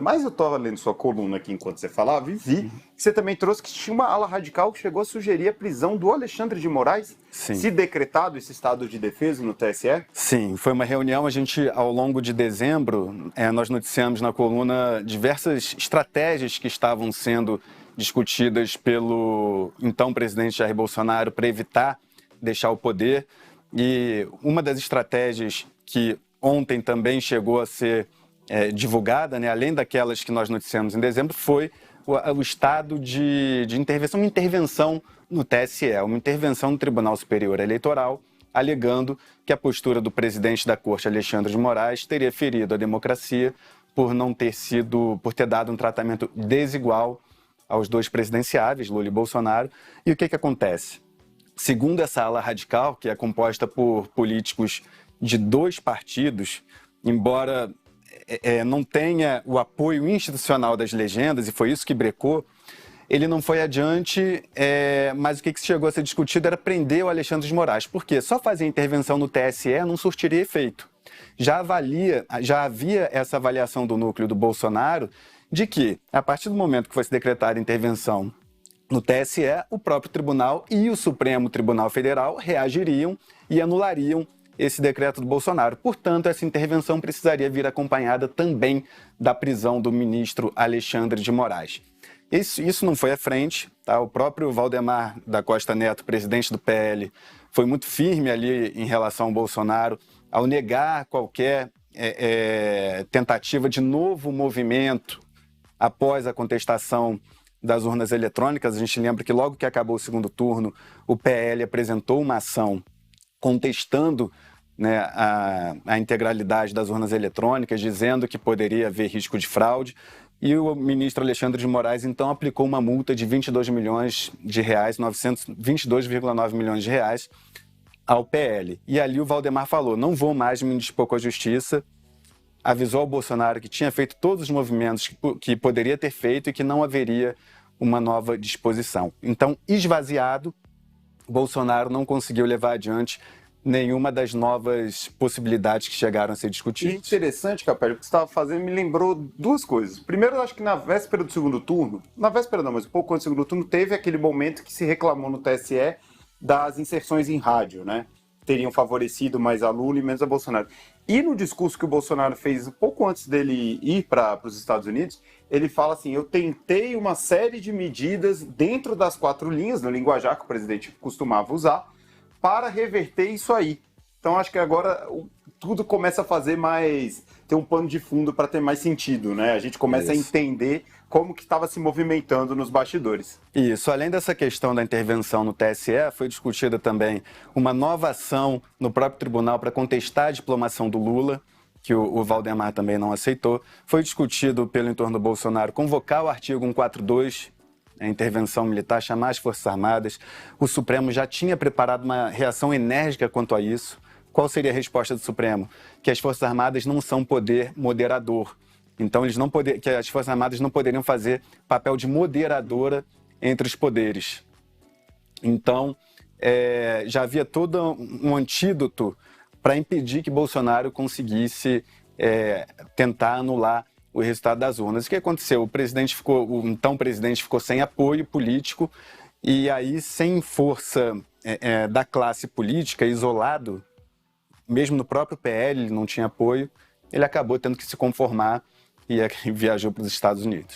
Mas eu estava lendo sua coluna aqui enquanto você falava e vi que você também trouxe que tinha uma ala radical que chegou a sugerir a prisão do Alexandre de Moraes, Sim. se decretado esse estado de defesa no TSE? Sim, foi uma reunião, a gente, ao longo de dezembro, nós noticiamos na coluna diversas estratégias que estavam sendo discutidas pelo então presidente Jair Bolsonaro para evitar deixar o poder. E uma das estratégias que ontem também chegou a ser divulgada, né, além daquelas que nós noticiamos em dezembro, foi o estado de intervenção, uma intervenção no TSE, uma intervenção no Tribunal Superior Eleitoral, alegando que a postura do presidente da Corte, Alexandre de Moraes, teria ferido a democracia por ter dado um tratamento desigual aos dois presidenciáveis, Lula e Bolsonaro. E o que acontece? Segundo essa ala radical, que é composta por políticos de dois partidos, embora não tenha o apoio institucional das legendas, e foi isso que brecou, ele não foi adiante, mas o que chegou a ser discutido era prender o Alexandre de Moraes. Por quê? Só fazer intervenção no TSE não surtiria efeito. Já havia essa avaliação do núcleo do Bolsonaro de que, a partir do momento que fosse decretada a intervenção no TSE, o próprio tribunal e o Supremo Tribunal Federal reagiriam e anulariam esse decreto do Bolsonaro. Portanto, essa intervenção precisaria vir acompanhada também da prisão do ministro Alexandre de Moraes. Isso não foi à frente, tá? O próprio Valdemar da Costa Neto, presidente do PL, foi muito firme ali em relação ao Bolsonaro, ao negar qualquer tentativa de novo movimento após a contestação das urnas eletrônicas. A gente lembra que logo que acabou o segundo turno, o PL apresentou uma ação contestando, né, a integralidade das urnas eletrônicas, dizendo que poderia haver risco de fraude. E o ministro Alexandre de Moraes, então, aplicou uma multa de 22 milhões de reais, 922,9 milhões de reais, ao PL. E ali o Valdemar falou: não vou mais me indispor com a justiça. Avisou ao Bolsonaro que tinha feito todos os movimentos que poderia ter feito e que não haveria uma nova disposição. Então, esvaziado, Bolsonaro não conseguiu levar adiante nenhuma das novas possibilidades que chegaram a ser discutidas. E interessante, Capelli, o que você estava fazendo me lembrou duas coisas. Primeiro, eu acho que na véspera do segundo turno, na véspera não, mas um pouco antes do segundo turno, teve aquele momento que se reclamou no TSE das inserções em rádio, né? Teriam favorecido mais a Lula e menos a Bolsonaro. E no discurso que o Bolsonaro fez um pouco antes dele ir para os Estados Unidos, ele fala assim: eu tentei uma série de medidas dentro das quatro linhas, no linguajar que o presidente costumava usar, para reverter isso aí. Então acho que agora tudo começa a ter um pano de fundo para ter mais sentido, né? A gente começa a entender como que estava se movimentando nos bastidores. Isso, além dessa questão da intervenção no TSE, foi discutida também uma nova ação no próprio tribunal para contestar a diplomação do Lula, que o Valdemar também não aceitou. Foi discutido pelo entorno do Bolsonaro convocar o artigo 142, a intervenção militar, chamar as Forças Armadas. O Supremo já tinha preparado uma reação enérgica quanto a isso. Qual seria a resposta do Supremo? Que as Forças Armadas não são poder moderador. Então, que as Forças Armadas não poderiam fazer papel de moderadora entre os poderes. Então, já havia todo um antídoto para impedir que Bolsonaro conseguisse tentar anular o resultado das urnas. O que aconteceu? O então presidente ficou sem apoio político e aí, sem força da classe política, isolado, mesmo no próprio PL ele não tinha apoio, ele acabou tendo que se conformar e viajou para os Estados Unidos.